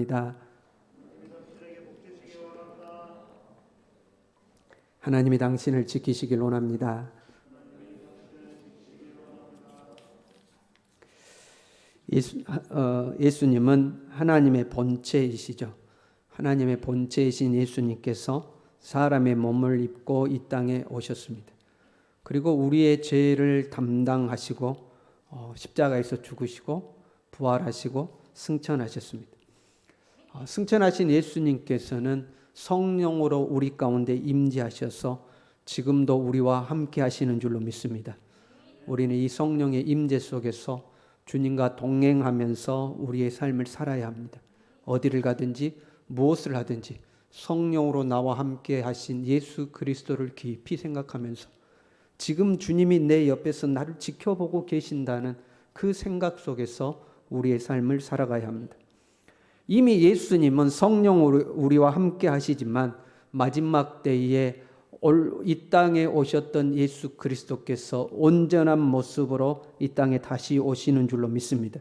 원합니다. 하나님이 당신을 지키시길 원합니다. 예수님은 하나님의 본체이시죠. 하나님의 본체이신 예수님께서 사람의 몸을 입고 이 땅에 오셨습니다. 그리고 우리의 죄를 담당하시고 십자가에서 죽으시고 부활하시고 승천하셨습니다. 승천하신 예수님께서는 성령으로 우리 가운데 임재하셔서 지금도 우리와 함께 하시는 줄로 믿습니다. 우리는 이 성령의 임재 속에서 주님과 동행하면서 우리의 삶을 살아야 합니다. 어디를 가든지 무엇을 하든지 성령으로 나와 함께 하신 예수 그리스도를 깊이 생각하면서 지금 주님이 내 옆에서 나를 지켜보고 계신다는 그 생각 속에서 우리의 삶을 살아가야 합니다. 이미 예수님은 성령으로 우리와 함께 하시지만 마지막 때에 이 땅에 오셨던 예수 그리스도께서 온전한 모습으로 이 땅에 다시 오시는 줄로 믿습니다.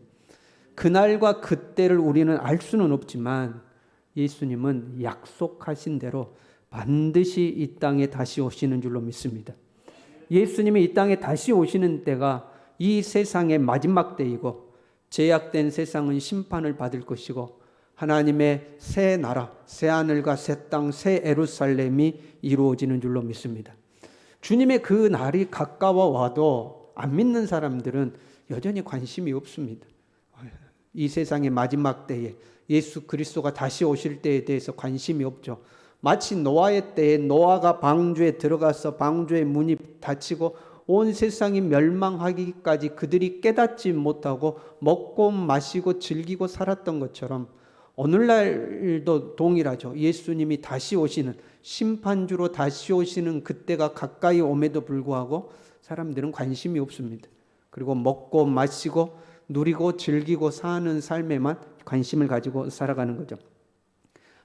그날과 그때를 우리는 알 수는 없지만 예수님은 약속하신 대로 반드시 이 땅에 다시 오시는 줄로 믿습니다. 예수님이 이 땅에 다시 오시는 때가 이 세상의 마지막 때이고 죄악된 세상은 심판을 받을 것이고 하나님의 새 나라, 새 하늘과 새 땅, 새 예루살렘이 이루어지는 줄로 믿습니다. 주님의 그 날이 가까워 와도 안 믿는 사람들은 여전히 관심이 없습니다. 이 세상의 마지막 때에 예수 그리스도가 다시 오실 때에 대해서 관심이 없죠. 마치 노아의 때에 노아가 방주에 들어가서 방주의 문이 닫히고 온 세상이 멸망하기까지 그들이 깨닫지 못하고 먹고 마시고 즐기고 살았던 것처럼 오늘날도 동일하죠. 예수님이 다시 오시는 심판주로 다시 오시는 그때가 가까이 옴에도 불구하고 사람들은 관심이 없습니다. 그리고 먹고 마시고 누리고 즐기고 사는 삶에만 관심을 가지고 살아가는 거죠.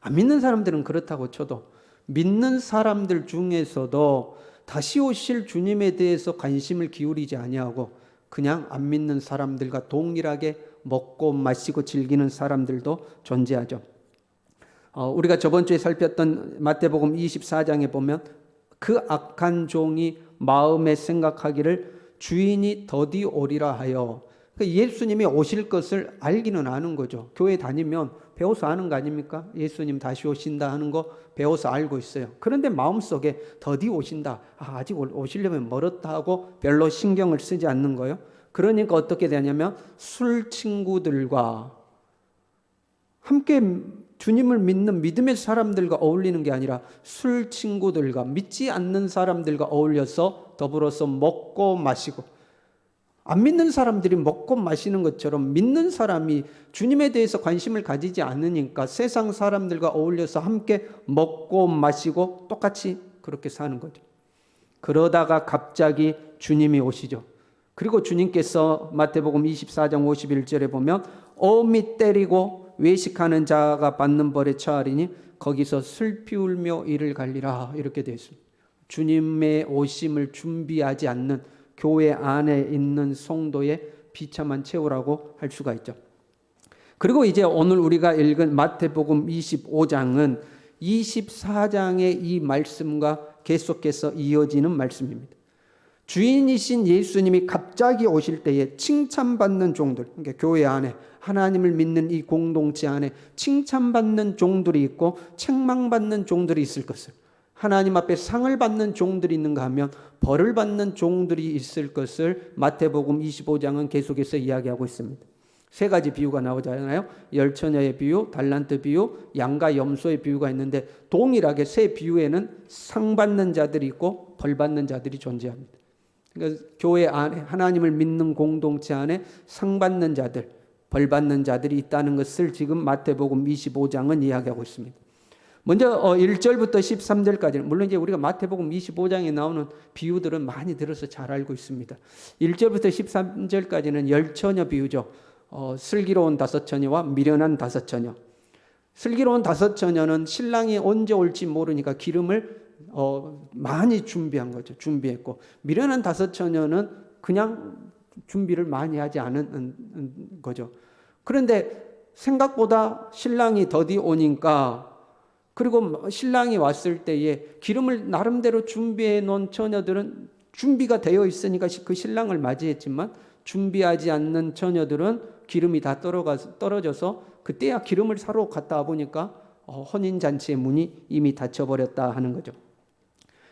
안 믿는 사람들은 그렇다고 쳐도 믿는 사람들 중에서도 다시 오실 주님에 대해서 관심을 기울이지 아니하고 그냥 안 믿는 사람들과 동일하게 먹고 마시고 즐기는 사람들도 존재하죠. 우리가 저번 주에 살폈던 마태복음 24장에 보면 그 악한 종이 마음에 생각하기를 주인이 더디 오리라 하여, 예수님이 오실 것을 알기는 아는 거죠. 교회 다니면 배워서 아는 거 아닙니까? 예수님 다시 오신다 하는 거 배워서 알고 있어요. 그런데 마음속에 더디 오신다, 아직 오시려면 멀었다 하고 별로 신경을 쓰지 않는 거예요. 그러니까 어떻게 되냐면 술 친구들과 함께 주님을 믿는 믿음의 사람들과 어울리는 게 아니라 술 친구들과 믿지 않는 사람들과 어울려서 더불어서 먹고 마시고, 안 믿는 사람들이 먹고 마시는 것처럼 믿는 사람이 주님에 대해서 관심을 가지지 않으니까 세상 사람들과 어울려서 함께 먹고 마시고 똑같이 그렇게 사는 거죠. 그러다가 갑자기 주님이 오시죠. 그리고 주님께서 마태복음 24장 51절에 보면 어미 때리고 외식하는 자가 받는 벌에 처하리니 거기서 슬피 울며 이를 갈리라, 이렇게 되어 있습니다. 주님의 오심을 준비하지 않는 교회 안에 있는 성도의 비참한 채우라고 할 수가 있죠. 그리고 이제 오늘 우리가 읽은 마태복음 25장은 24장의 이 말씀과 계속해서 이어지는 말씀입니다. 주인이신 예수님이 갑자기 오실 때에 칭찬받는 종들, 그러니까 교회 안에 하나님을 믿는 이 공동체 안에 칭찬받는 종들이 있고 책망받는 종들이 있을 것을, 하나님 앞에 상을 받는 종들이 있는가 하면 벌을 받는 종들이 있을 것을 마태복음 25장은 계속해서 이야기하고 있습니다. 세 가지 비유가 나오잖아요. 열처녀의 비유, 달란트 비유, 양과 염소의 비유가 있는데 동일하게 세 비유에는 상 받는 자들이 있고 벌 받는 자들이 존재합니다. 그러니까 교회 안에 하나님을 믿는 공동체 안에 상 받는 자들, 벌 받는 자들이 있다는 것을 지금 마태복음 25장은 이야기하고 있습니다. 먼저 1절부터 13절까지는 물론 이제 우리가 마태복음 25장에 나오는 비유들은 많이 들어서 잘 알고 있습니다. 1절부터 13절까지는 열처녀 비유죠. 슬기로운 다섯 처녀와 미련한 다섯 처녀. 슬기로운 다섯 처녀는 신랑이 언제 올지 모르니까 기름을 많이 준비한 거죠. 준비했고, 미련한 다섯 처녀는 그냥 준비를 많이 하지 않은 거죠. 그런데 생각보다 신랑이 더디 오니까, 그리고 신랑이 왔을 때에 기름을 나름대로 준비해 놓은 처녀들은 준비가 되어 있으니까 그 신랑을 맞이했지만, 준비하지 않는 처녀들은 기름이 다 떨어져서 그때야 기름을 사러 갔다 와보니까 혼인잔치의 문이 이미 닫혀버렸다 하는 거죠.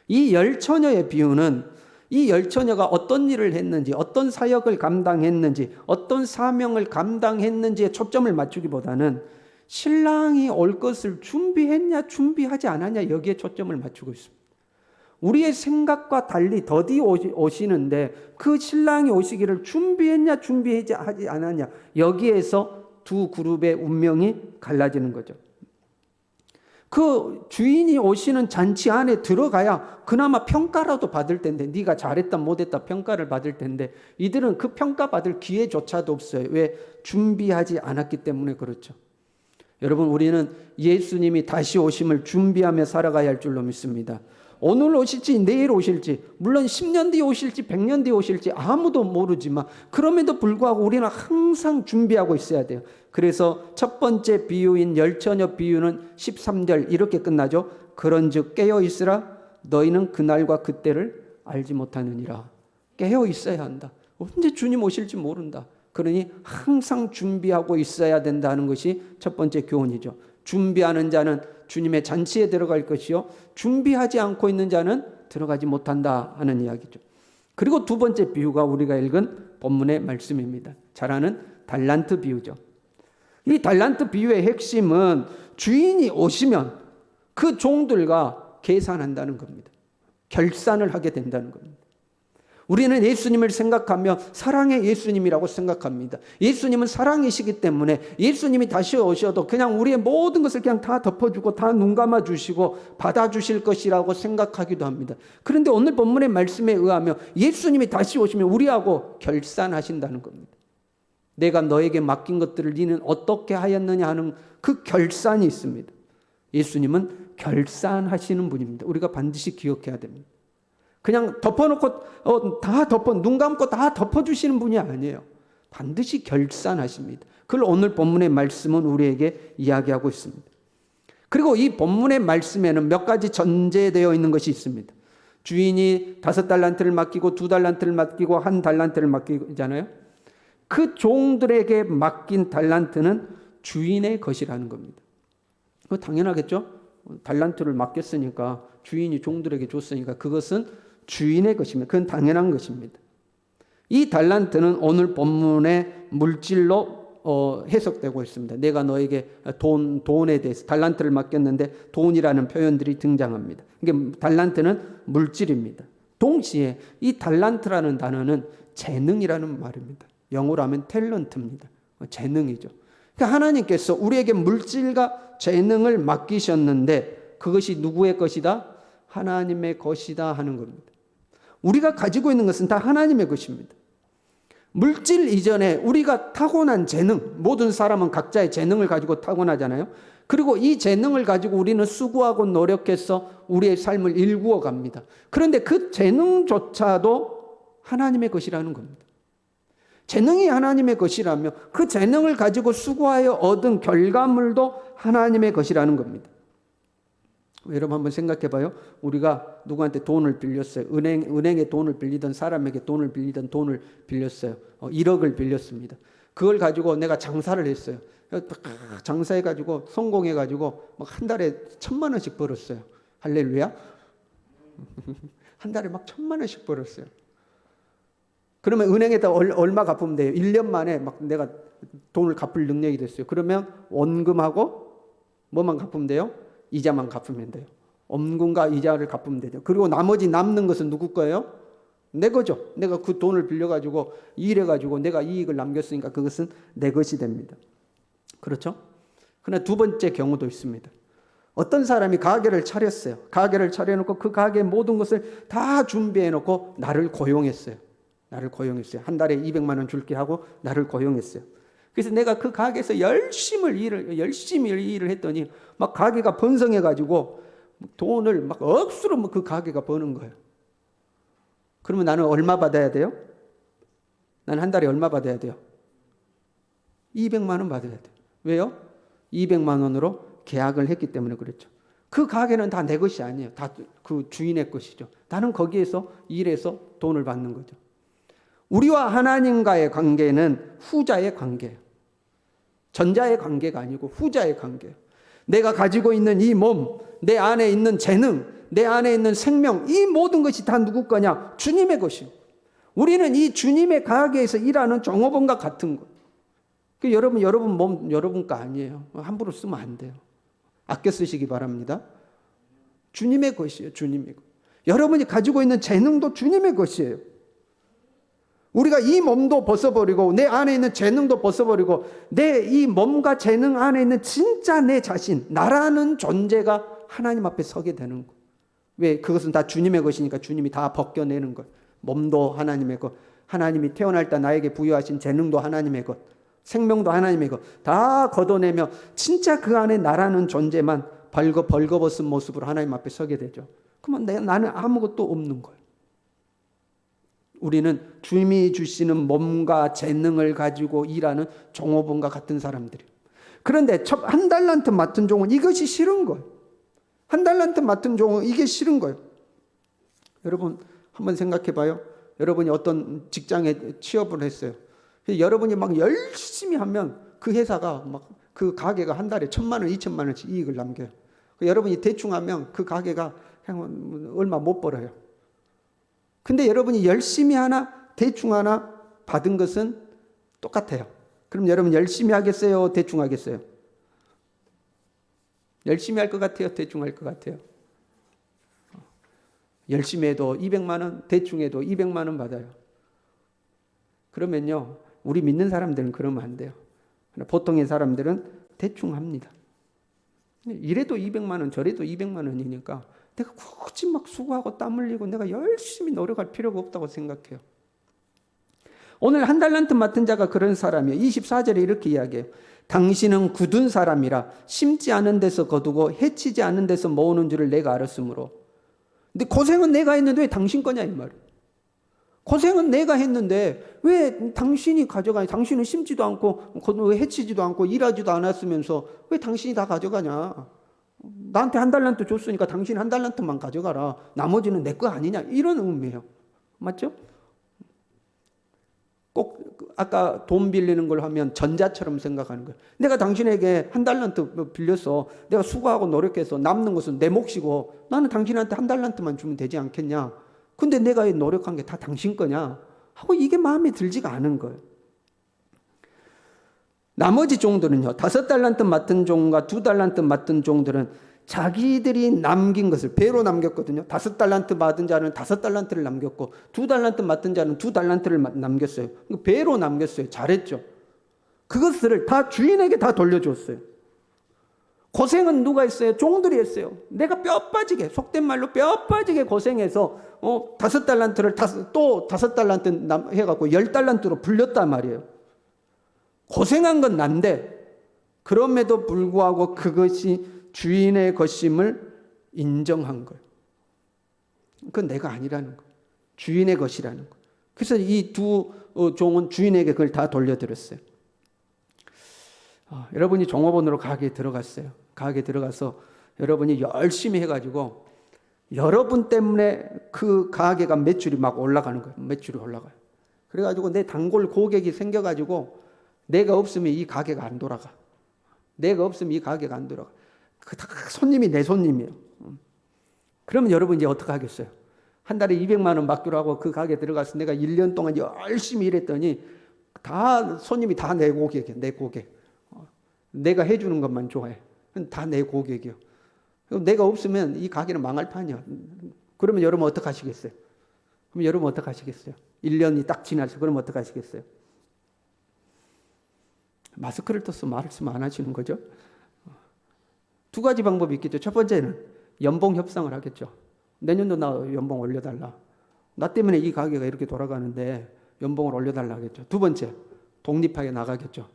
이 열 처녀의 비유는 이 열 처녀가 어떤 일을 했는지, 어떤 사역을 감당했는지, 어떤 사명을 감당했는지에 초점을 맞추기보다는 신랑이 올 것을 준비했냐 준비하지 않았냐 여기에 초점을 맞추고 있습니다. 우리의 생각과 달리 더디 오시는데 그 신랑이 오시기를 준비했냐 준비하지 않았냐 여기에서 두 그룹의 운명이 갈라지는 거죠. 그 주인이 오시는 잔치 안에 들어가야 그나마 평가라도 받을 텐데, 네가 잘했다 못했다 평가를 받을 텐데 이들은 그 평가받을 기회조차도 없어요. 왜? 준비하지 않았기 때문에 그렇죠. 여러분, 우리는 예수님이 다시 오심을 준비하며 살아가야 할 줄로 믿습니다. 오늘 오실지 내일 오실지, 물론 10년 뒤에 오실지 100년 뒤에 오실지 아무도 모르지만 그럼에도 불구하고 우리는 항상 준비하고 있어야 돼요. 그래서 첫 번째 비유인 열처녀 비유는 13절 이렇게 끝나죠. 그런즉 깨어있으라, 너희는 그날과 그때를 알지 못하느니라. 깨어 있어야 한다. 언제 주님 오실지 모른다. 그러니 항상 준비하고 있어야 된다는 것이 첫 번째 교훈이죠. 준비하는 자는 주님의 잔치에 들어갈 것이요, 준비하지 않고 있는 자는 들어가지 못한다 하는 이야기죠. 그리고 두 번째 비유가 우리가 읽은 본문의 말씀입니다. 잘 아는 달란트 비유죠. 이 달란트 비유의 핵심은 주인이 오시면 그 종들과 계산한다는 겁니다. 결산을 하게 된다는 겁니다. 우리는 예수님을 생각하며 사랑의 예수님이라고 생각합니다. 예수님은 사랑이시기 때문에 예수님이 다시 오셔도 그냥 우리의 모든 것을 그냥 다 덮어주고 다 눈 감아주시고 받아주실 것이라고 생각하기도 합니다. 그런데 오늘 본문의 말씀에 의하면 예수님이 다시 오시면 우리하고 결산하신다는 겁니다. 내가 너에게 맡긴 것들을 너는 어떻게 하였느냐 하는 그 결산이 있습니다. 예수님은 결산하시는 분입니다. 우리가 반드시 기억해야 됩니다. 그냥 덮어놓고 눈 감고 다 덮어주시는 분이 아니에요. 반드시 결산하십니다. 그걸 오늘 본문의 말씀은 우리에게 이야기하고 있습니다. 그리고 이 본문의 말씀에는 몇 가지 전제되어 있는 것이 있습니다. 주인이 5달란트를 맡기고 2달란트를 맡기고 1달란트를 맡기잖아요. 그 종들에게 맡긴 달란트는 주인의 것이라는 겁니다. 그거 당연하겠죠? 달란트를 맡겼으니까, 주인이 종들에게 줬으니까 그것은 주인의 것입니다. 그건 당연한 것입니다. 이 달란트는 오늘 본문의 물질로 해석되고 있습니다. 내가 너에게 돈에 대해서 달란트를 맡겼는데 돈이라는 표현들이 등장합니다. 이게 달란트는 물질입니다. 동시에 이 달란트라는 단어는 재능이라는 말입니다. 영어로 하면 탤런트입니다. 재능이죠. 그러니까 하나님께서 우리에게 물질과 재능을 맡기셨는데 그것이 누구의 것이다? 하나님의 것이다 하는 겁니다. 우리가 가지고 있는 것은 다 하나님의 것입니다. 물질 이전에 우리가 타고난 재능, 모든 사람은 각자의 재능을 가지고 타고나잖아요. 그리고 이 재능을 가지고 우리는 수고하고 노력해서 우리의 삶을 일구어 갑니다. 그런데 그 재능조차도 하나님의 것이라는 겁니다. 재능이 하나님의 것이라며 그 재능을 가지고 수고하여 얻은 결과물도 하나님의 것이라는 겁니다. 여러분 한번 생각해 봐요. 우리가 누구한테 돈을 빌렸어요. 은행에 돈을 빌리던 사람에게 돈을 빌리던 돈을 빌렸어요. 1억을 빌렸습니다. 그걸 가지고 내가 장사를 했어요. 장사해가지고 성공해가지고 막 한 달에 1,000만 원씩 벌었어요. 할렐루야. 한 달에 막 1,000만 원씩 벌었어요. 그러면 은행에다 얼마 갚으면 돼요? 1년 만에 막 내가 돈을 갚을 능력이 됐어요. 그러면 원금하고 뭐만 갚으면 돼요? 이자만 갚으면 돼요. 원금과 이자를 갚으면 되죠. 그리고 나머지 남는 것은 누구 거예요? 내 거죠. 내가 그 돈을 빌려가지고 일해가지고 내가 이익을 남겼으니까 그것은 내 것이 됩니다. 그렇죠? 그러나 두 번째 경우도 있습니다. 어떤 사람이 가게를 차렸어요. 가게를 차려놓고 그 가게의 모든 것을 다 준비해놓고 나를 고용했어요. 한 달에 200만 원 줄게 하고 나를 고용했어요. 그래서 내가 그 가게에서 열심히 일을 했더니 막 가게가 번성해가지고 돈을 막 억수로 그 가게가 버는 거예요. 그러면 나는 얼마 받아야 돼요? 나는 한 달에 얼마 받아야 돼요? 200만 원 받아야 돼요. 왜요? 200만 원으로 계약을 했기 때문에 그렇죠. 그 가게는 다 내 것이 아니에요. 다 그 주인의 것이죠. 나는 거기에서 일해서 돈을 받는 거죠. 우리와 하나님과의 관계는 후자의 관계예요. 전자의 관계가 아니고 후자의 관계예요. 내가 가지고 있는 이 몸, 내 안에 있는 재능, 내 안에 있는 생명, 이 모든 것이 다 누구 거냐? 주님의 것이에요. 우리는 이 주님의 가게에서 일하는 종업원과 같은 거예요. 여러분 몸 여러분 거 아니에요. 함부로 쓰면 안 돼요. 아껴 쓰시기 바랍니다. 주님의 것이에요. 주님의 것. 여러분이 가지고 있는 재능도 주님의 것이에요. 우리가 이 몸도 벗어버리고 내 안에 있는 재능도 벗어버리고 내 이 몸과 재능 안에 있는 진짜 내 자신, 나라는 존재가 하나님 앞에 서게 되는 거예요. 왜? 그것은 다 주님의 것이니까 주님이 다 벗겨내는 거예요. 몸도 하나님의 것, 하나님이 태어날 때 나에게 부여하신 재능도 하나님의 것, 생명도 하나님의 것 다 걷어내며 진짜 그 안에 나라는 존재만 벌거벗은 모습으로 하나님 앞에 서게 되죠. 그러면 나는 아무것도 없는 거예요. 우리는 주님이 주시는 몸과 재능을 가지고 일하는 종업원과 같은 사람들이에요. 그런데 한 달란트 맡은 종은 이것이 싫은 거예요. 한 달란트 맡은 종은 이게 싫은 거예요. 여러분 한번 생각해 봐요. 여러분이 어떤 직장에 취업을 했어요. 여러분이 막 열심히 하면 그 회사가 막 그 가게가 한 달에 1,000만 원, 2,000만 원씩 이익을 남겨요. 여러분이 대충 하면 그 가게가 얼마 못 벌어요. 근데 여러분이 열심히 하나 대충 하나 받은 것은 똑같아요. 그럼 여러분 열심히 하겠어요? 대충 하겠어요? 열심히 할 것 같아요? 대충 할 것 같아요? 열심히 해도 200만 원, 대충 해도 200만 원 받아요. 그러면요, 우리 믿는 사람들은 그러면 안 돼요. 보통의 사람들은 대충 합니다. 이래도 200만 원, 저래도 200만 원이니까 내가 굳이 막 수고하고 땀 흘리고 내가 열심히 노력할 필요가 없다고 생각해요. 오늘 한 달란트 맡은 자가 그런 사람이에요. 24절에 이렇게 이야기해요. 당신은 굳은 사람이라 심지 않은 데서 거두고 해치지 않은 데서 모으는 줄을 내가 알았으므로. 근데 고생은 내가 했는데 왜 당신 거냐 이 말이에요. 고생은 내가 했는데 왜 당신이 가져가냐. 당신은 심지도 않고 해치지도 않고 일하지도 않았으면서 왜 당신이 다 가져가냐. 나한테 한 달란트 줬으니까 당신 한 달란트만 가져가라. 나머지는 내 거 아니냐. 이런 의미예요. 맞죠? 꼭 아까 돈 빌리는 걸 하면 전자처럼 생각하는 거예요. 내가 당신에게 한 달란트 빌려서 내가 수고하고 노력해서 남는 것은 내 몫이고 나는 당신한테 한 달란트만 주면 되지 않겠냐. 근데 내가 노력한 게 다 당신 거냐 하고 이게 마음에 들지가 않은 거예요. 나머지 종들은요. 5달란트 맡은 종과 2달란트 맡은 종들은 자기들이 남긴 것을 배로 남겼거든요. 5달란트 받은 자는 5달란트를 남겼고 2달란트 맡은 자는 2달란트를 남겼어요. 배로 남겼어요. 잘했죠. 그것을 다 주인에게 다 돌려줬어요. 고생은 누가 했어요? 종들이 했어요. 내가 뼈 빠지게, 속된 말로 뼈 빠지게 고생해서 5달란트를 또 5달란트 해갖고 10달란트로 불렸단 말이에요. 고생한 건 난데 그럼에도 불구하고 그것이 주인의 것임을 인정한 거예요. 그건 내가 아니라는 거예요. 주인의 것이라는 거예요. 그래서 이 두 종은 주인에게 그걸 다 돌려드렸어요. 여러분이 종업원으로 가게에 들어갔어요. 가게에 들어가서 여러분이 열심히 해가지고 여러분 때문에 그 가게가 매출이 막 올라가는 거예요. 매출이 올라가요. 그래가지고 내 단골 고객이 생겨가지고 내가 없으면 이 가게가 안 돌아가. 내가 없으면 이 가게가 안 돌아가. 그 손님이 내 손님이에요. 그러면 여러분 이제 어떻게 하겠어요? 한 달에 200만 원 맡기로 하고 그 가게에 들어가서 내가 1년 동안 열심히 일했더니 다 손님이 다 내 고객이에요. 내 고객. 내가 해주는 것만 좋아해. 다 내 고객이요. 내가 없으면 이 가게는 망할 판이야. 그러면 여러분 어떻게 하시겠어요? 그럼 여러분 어떻게 하시겠어요? 1년이 딱 지나서 그럼 어떻게 하시겠어요? 마스크를 떠서 말씀 안 하시는 거죠? 두 가지 방법이 있겠죠. 첫 번째는 연봉 협상을 하겠죠. 내년도 나 연봉 올려달라. 나 때문에 이 가게가 이렇게 돌아가는데 연봉을 올려달라 하겠죠. 두 번째, 독립하게 나가겠죠.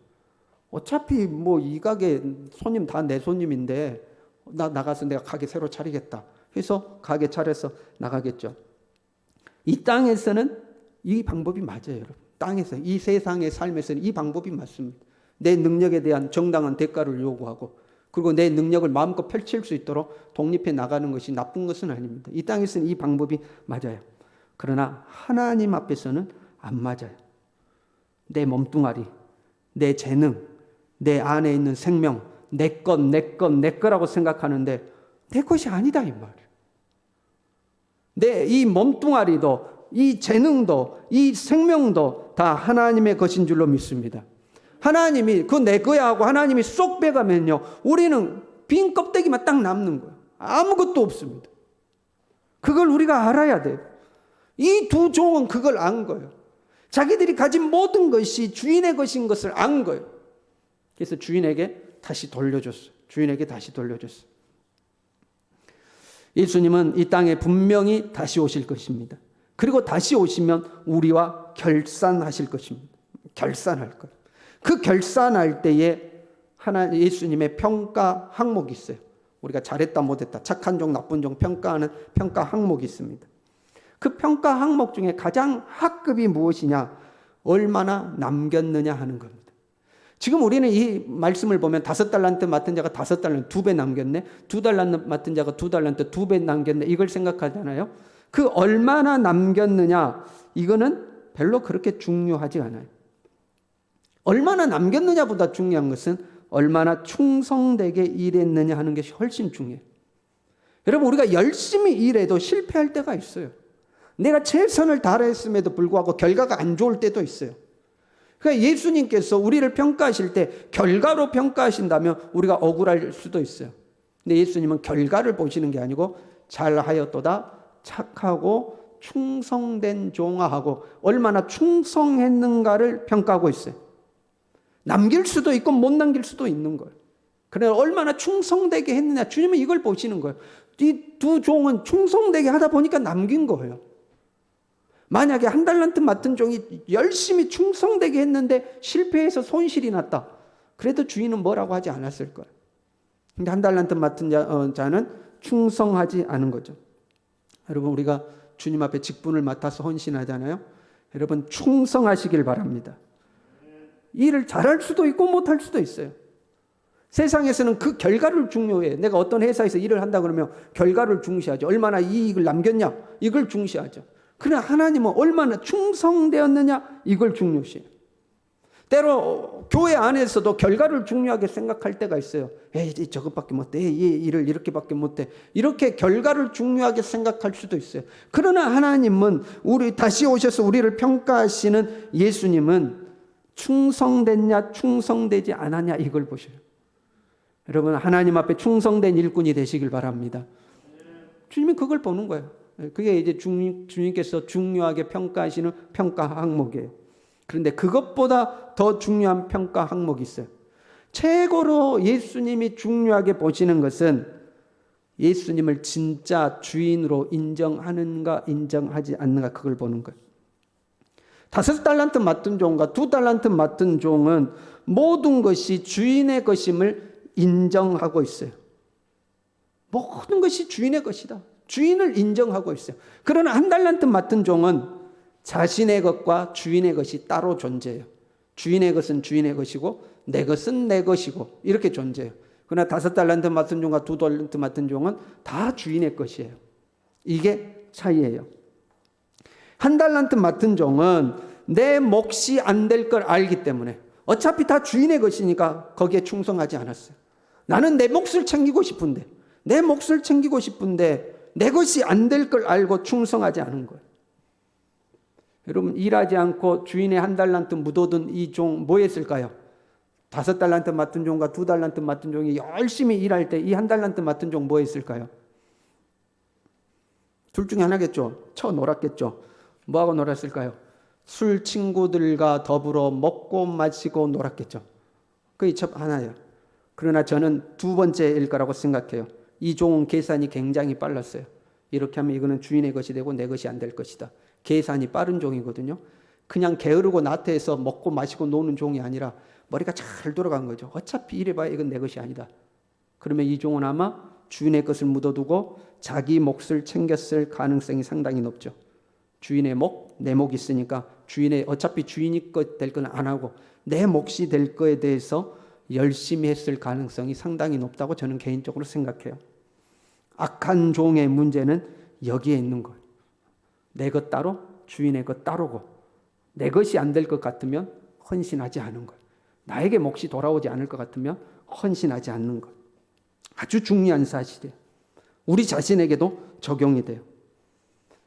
어차피 뭐 이 가게 손님 다 내 손님인데 나 나가서 내가 가게 새로 차리겠다. 해서 가게 차려서 나가겠죠. 이 땅에서는 이 방법이 맞아요, 여러분. 땅에서 이 세상의 삶에서는 이 방법이 맞습니다. 내 능력에 대한 정당한 대가를 요구하고 그리고 내 능력을 마음껏 펼칠 수 있도록 독립해 나가는 것이 나쁜 것은 아닙니다. 이 땅에서는 이 방법이 맞아요. 그러나 하나님 앞에서는 안 맞아요. 내 몸뚱아리, 내 재능, 내 안에 있는 생명, 내 거라고 생각하는데 내 것이 아니다 이 말이에요. 내 이 몸뚱아리도 이 재능도 이 생명도 다 하나님의 것인 줄로 믿습니다. 하나님이 그 내 거야 하고 하나님이 쏙 빼가면요, 우리는 빈 껍데기만 딱 남는 거예요. 아무것도 없습니다. 그걸 우리가 알아야 돼요. 이 두 종은 그걸 안 거예요. 자기들이 가진 모든 것이 주인의 것인 것을 안 거예요. 그래서 주인에게 다시 돌려줬어요. 주인에게 다시 돌려줬어요. 예수님은 이 땅에 분명히 다시 오실 것입니다. 그리고 다시 오시면 우리와 결산하실 것입니다. 결산할 거예요. 그 결산할 때에 예수님의 평가 항목이 있어요. 우리가 잘했다 못했다, 착한 종 나쁜 종 평가하는 평가 항목이 있습니다. 그 평가 항목 중에 가장 하급이 무엇이냐, 얼마나 남겼느냐 하는 겁니다. 지금 우리는 이 말씀을 보면 5달란트 맡은 자가 5달란트 2배 남겼네, 2달란트 맡은 자가 2달란트 2배 남겼네, 이걸 생각하잖아요. 그 얼마나 남겼느냐, 이거는 별로 그렇게 중요하지 않아요. 얼마나 남겼느냐보다 중요한 것은 얼마나 충성되게 일했느냐 하는 것이 훨씬 중요해요. 여러분, 우리가 열심히 일해도 실패할 때가 있어요. 내가 최선을 다했음에도 불구하고 결과가 안 좋을 때도 있어요. 그러니까 예수님께서 우리를 평가하실 때 결과로 평가하신다면 우리가 억울할 수도 있어요. 근데 예수님은 결과를 보시는 게 아니고 잘하였도다, 착하고 충성된 종아하고 얼마나 충성했는가를 평가하고 있어요. 남길 수도 있고 못 남길 수도 있는 거예요. 그래 얼마나 충성되게 했느냐, 주님은 이걸 보시는 거예요. 이 두 종은 충성되게 하다 보니까 남긴 거예요. 만약에 1달란트 맡은 종이 열심히 충성되게 했는데 실패해서 손실이 났다, 그래도 주인은 뭐라고 하지 않았을 거예요. 근데 1달란트 맡은 자는 충성하지 않은 거죠. 여러분, 우리가 주님 앞에 직분을 맡아서 헌신하잖아요. 여러분, 충성하시길 바랍니다. 일을 잘할 수도 있고 못할 수도 있어요. 세상에서는 그 결과를 중요해. 내가 어떤 회사에서 일을 한다 그러면 결과를 중시하죠. 얼마나 이익을 남겼냐, 이걸 중시하죠. 그러나 하나님은 얼마나 충성되었느냐, 이걸 중요시해요. 때로 교회 안에서도 결과를 중요하게 생각할 때가 있어요. 에이, 저것밖에 못해, 얘 일을 이렇게밖에 못해, 이렇게 결과를 중요하게 생각할 수도 있어요. 그러나 하나님은 우리 다시 오셔서 우리를 평가하시는 예수님은 충성됐냐 충성되지 않았냐 이걸 보셔요. 여러분, 하나님 앞에 충성된 일꾼이 되시길 바랍니다. 주님이 그걸 보는 거예요. 그게 이제 주님께서 중요하게 평가하시는 평가 항목이에요. 그런데 그것보다 더 중요한 평가 항목이 있어요. 최고로 예수님이 중요하게 보시는 것은 예수님을 진짜 주인으로 인정하는가 인정하지 않는가, 그걸 보는 거예요. 5달란트 맡은 종과 2달란트 맡은 종은 모든 것이 주인의 것임을 인정하고 있어요. 모든 것이 주인의 것이다, 주인을 인정하고 있어요. 그러나 1달란트 맡은 종은 자신의 것과 주인의 것이 따로 존재해요. 주인의 것은 주인의 것이고 내 것은 내 것이고 이렇게 존재해요. 그러나 5달란트 맡은 종과 2달란트 맡은 종은 다 주인의 것이에요. 이게 차이예요. 1달란트 맡은 종은 내 몫이 안 될 걸 알기 때문에 어차피 다 주인의 것이니까 거기에 충성하지 않았어요. 나는 내 몫을 챙기고 싶은데 내 것이 안 될 걸 알고 충성하지 않은 거예요. 여러분, 일하지 않고 주인의 1달란트 묻어둔 이 종 뭐 했을까요? 5달란트 맡은 종과 2달란트 맡은 종이 열심히 일할 때 이 1달란트 맡은 종 뭐 했을까요? 둘 중에 하나겠죠. 쳐 놀았겠죠. 뭐하고 놀았을까요? 술 친구들과 더불어 먹고 마시고 놀았겠죠. 그게 첫 하나예요. 그러나 저는 두 번째일 거라고 생각해요. 이 종은 계산이 굉장히 빨랐어요. 이렇게 하면 이거는 주인의 것이 되고 내 것이 안 될 것이다. 계산이 빠른 종이거든요. 그냥 게으르고 나태해서 먹고 마시고 노는 종이 아니라 머리가 잘 돌아간 거죠. 어차피 이래봐야 이건 내 것이 아니다. 그러면 이 종은 아마 주인의 것을 묻어두고 자기 몫을 챙겼을 가능성이 상당히 높죠. 주인의 목, 내 목이 있으니까 어차피 주인이 될 건 안 하고 내 몫이 될 거에 대해서 열심히 했을 가능성이 상당히 높다고 저는 개인적으로 생각해요. 악한 종의 문제는 여기에 있는 거예요. 내 것 따로 주인의 것 따로고, 내 것이 안 될 것 같으면 헌신하지 않은 것, 나에게 몫이 돌아오지 않을 것 같으면 헌신하지 않는 것. 아주 중요한 사실이에요. 우리 자신에게도 적용이 돼요.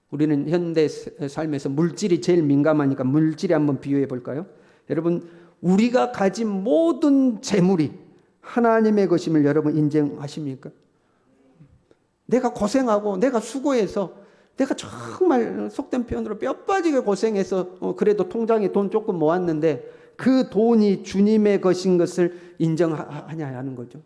우리는 현대 삶에서 물질이 제일 민감하니까 물질에 한번 비유해 볼까요? 여러분, 우리가 가진 모든 재물이 하나님의 것임을 여러분 인정하십니까? 내가 고생하고 내가 수고해서 내가 정말 속된 표현으로 뼈 빠지게 고생해서 그래도 통장에 돈 조금 모았는데 그 돈이 주님의 것인 것을 인정하냐 하는 거죠.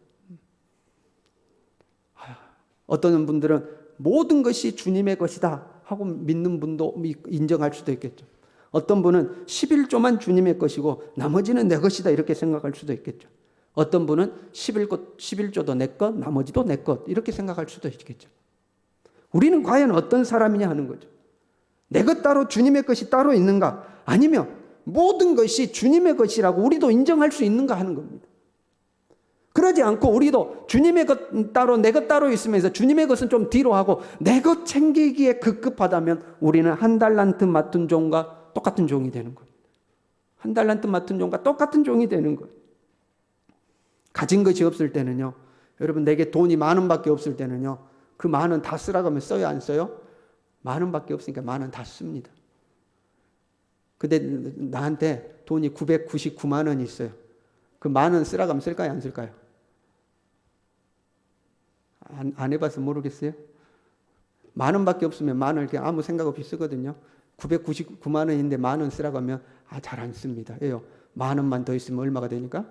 어떤 분들은 모든 것이 주님의 것이다 하고 믿는 분도 인정할 수도 있겠죠. 어떤 분은 11조만 주님의 것이고 나머지는 내 것이다 이렇게 생각할 수도 있겠죠. 어떤 분은 11조도 내 것, 나머지도 내 것 이렇게 생각할 수도 있겠죠. 우리는 과연 어떤 사람이냐 하는 거죠. 내 것 따로 주님의 것이 따로 있는가? 아니면 모든 것이 주님의 것이라고 우리도 인정할 수 있는가 하는 겁니다. 그러지 않고 우리도 주님의 것 따로 내 것 따로 있으면서 주님의 것은 좀 뒤로 하고 내 것 챙기기에 급급하다면 우리는 한 달란트 맡은 종과 똑같은 종이 되는 거예요. 한 달란트 맡은 종과 똑같은 종이 되는 거예요. 가진 것이 없을 때는요, 여러분 내게 돈이 10,000원밖에 없을 때는요, 그 10,000원 다 쓰라고 하면 써요 안 써요? 10,000원밖에 없으니까 10,000원 다 씁니다. 근데 나한테 돈이 999만 원이 있어요. 그 10,000원 쓰라고 하면 쓸까요 안 쓸까요? 안 해봐서 모르겠어요. 10,000원밖에 없으면 10,000원을 그냥 아무 생각 없이 쓰거든요. 999만 원인데 10,000원 쓰라고 하면 잘 안 씁니다. 왜요? 10,000원만 더 있으면 얼마가 되니까?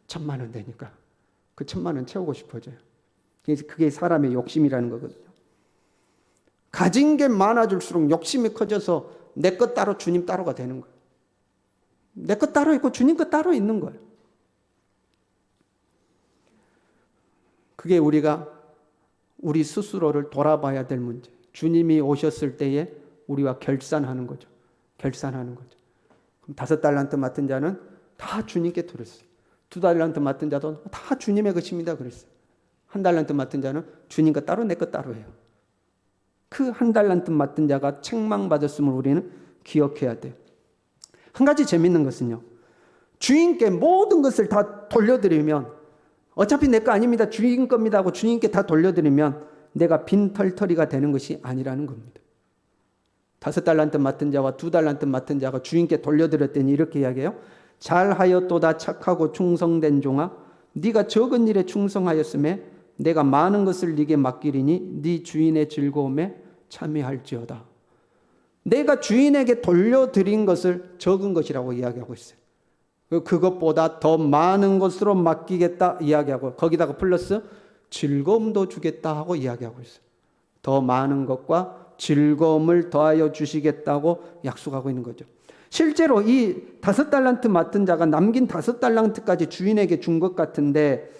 1,000만 원 되니까. 그 1,000만 원 채우고 싶어져요. 그래서 그게 사람의 욕심이라는 거거든요. 가진 게 많아질수록 욕심이 커져서 내 것 따로 주님 따로가 되는 거예요. 내 것 따로 있고 주님 것 따로 있는 거예요. 그게 우리가 우리 스스로를 돌아봐야 될 문제. 주님이 오셨을 때에 우리와 결산하는 거죠. 결산하는 거죠. 그럼 5달란트 맡은 자는 다 주님께 드렸어요. 2달란트 맡은 자도 다 주님의 것입니다 그랬어요. 1달란트 맡은 자는 주님 것 따로 내 것 따로 해요. 그 1달란트 맡은 자가 책망받았음을 우리는 기억해야 돼요. 한 가지 재밌는 것은요, 주인께 모든 것을 다 돌려드리면 어차피 내 거 아닙니다 주인 겁니다 하고 주님께 다 돌려드리면 내가 빈털터리가 되는 것이 아니라는 겁니다. 5달란트 맡은 자와 2달란트 맡은 자가 주인께 돌려드렸더니 이렇게 이야기해요. 잘하였도다 착하고 충성된 종아, 네가 적은 일에 충성하였음에 내가 많은 것을 네게 맡기리니 네 주인의 즐거움에 참여할지어다. 내가 주인에게 돌려드린 것을 적은 것이라고 이야기하고 있어요. 그것보다 더 많은 것으로 맡기겠다 이야기하고 거기다가 플러스 즐거움도 주겠다 하고 이야기하고 있어요. 더 많은 것과 즐거움을 더하여 주시겠다고 약속하고 있는 거죠. 실제로 이 5달란트 맡은 자가 남긴 5달란트까지 주인에게 준 것 같은데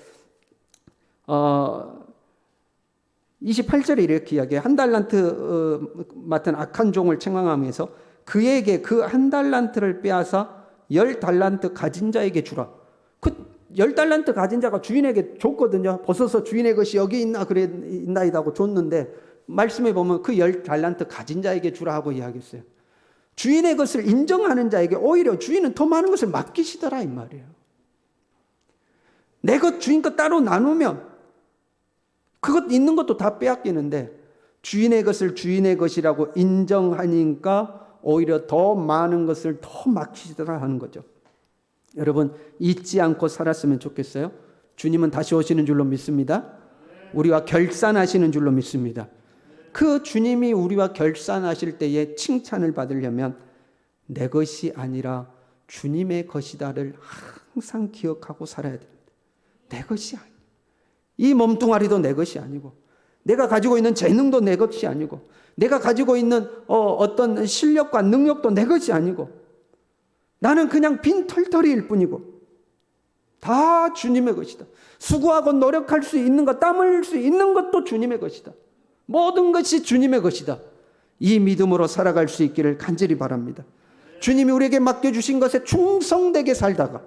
28절에 이렇게 이야기해요. 1달란트 맡은 악한 종을 책망하면서 그에게 그 1달란트를 빼앗아 10달란트 가진 자에게 주라. 그 10달란트 가진 자가 주인에게 줬거든요. 벗어서 주인의 것이 여기 있나이다 하고 줬는데 말씀에 보면 그 10달란트 가진 자에게 주라 하고 이야기했어요. 주인의 것을 인정하는 자에게 오히려 주인은 더 많은 것을 맡기시더라 이 말이에요. 내 것 주인 것 따로 나누면 그것 있는 것도 다 빼앗기는데 주인의 것을 주인의 것이라고 인정하니까 오히려 더 많은 것을 더 맡기시더라 하는 거죠. 여러분 잊지 않고 살았으면 좋겠어요. 주님은 다시 오시는 줄로 믿습니다. 우리와 결산하시는 줄로 믿습니다. 그 주님이 우리와 결산하실 때에 칭찬을 받으려면 내 것이 아니라 주님의 것이다를 항상 기억하고 살아야 됩니다. 내 것이 아니에요. 이 몸뚱아리도 내 것이 아니고 내가 가지고 있는 재능도 내 것이 아니고 내가 가지고 있는 어떤 실력과 능력도 내 것이 아니고 나는 그냥 빈털터리일 뿐이고 다 주님의 것이다. 수고하고 노력할 수 있는 것, 땀 흘릴 수 있는 것도 주님의 것이다. 모든 것이 주님의 것이다. 이 믿음으로 살아갈 수 있기를 간절히 바랍니다. 주님이 우리에게 맡겨주신 것에 충성되게 살다가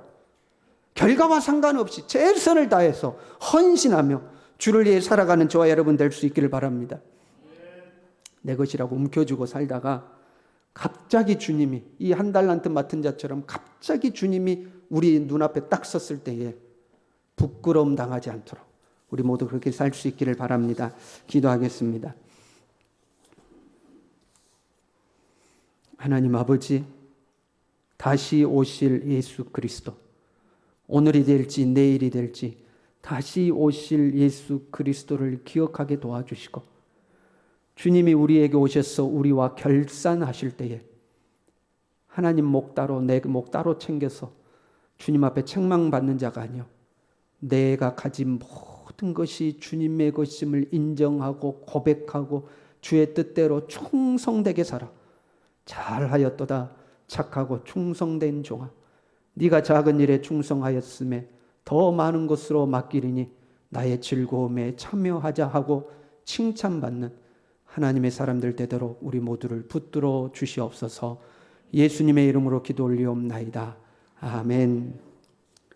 결과와 상관없이 최선을 다해서 헌신하며 주를 위해 살아가는 저와 여러분 될 수 있기를 바랍니다. 내 것이라고 움켜쥐고 살다가 갑자기 주님이 이 한 달란트 맡은 자처럼 갑자기 주님이 우리 눈앞에 딱 섰을 때에 부끄러움 당하지 않도록 우리 모두 그렇게 살 수 있기를 바랍니다. 기도하겠습니다. 하나님 아버지, 다시 오실 예수 그리스도, 오늘이 될지 내일이 될지 다시 오실 예수 그리스도를 기억하게 도와주시고, 주님이 우리에게 오셔서 우리와 결산하실 때에 하나님 목 따로 내 목 따로 챙겨서 주님 앞에 책망받는 자가 아니요, 내가 가진 모든 것이 주님의 것임을 인정하고 고백하고 주의 뜻대로 충성되게 살아 잘하였도다 착하고 충성된 종아, 네가 작은 일에 충성하였음에 더 많은 것으로 맡기리니 나의 즐거움에 참여하자 하고 칭찬받는 하나님의 사람들 되도록 우리 모두를 붙들어 주시옵소서. 예수님의 이름으로 기도 올리옵나이다. 아멘.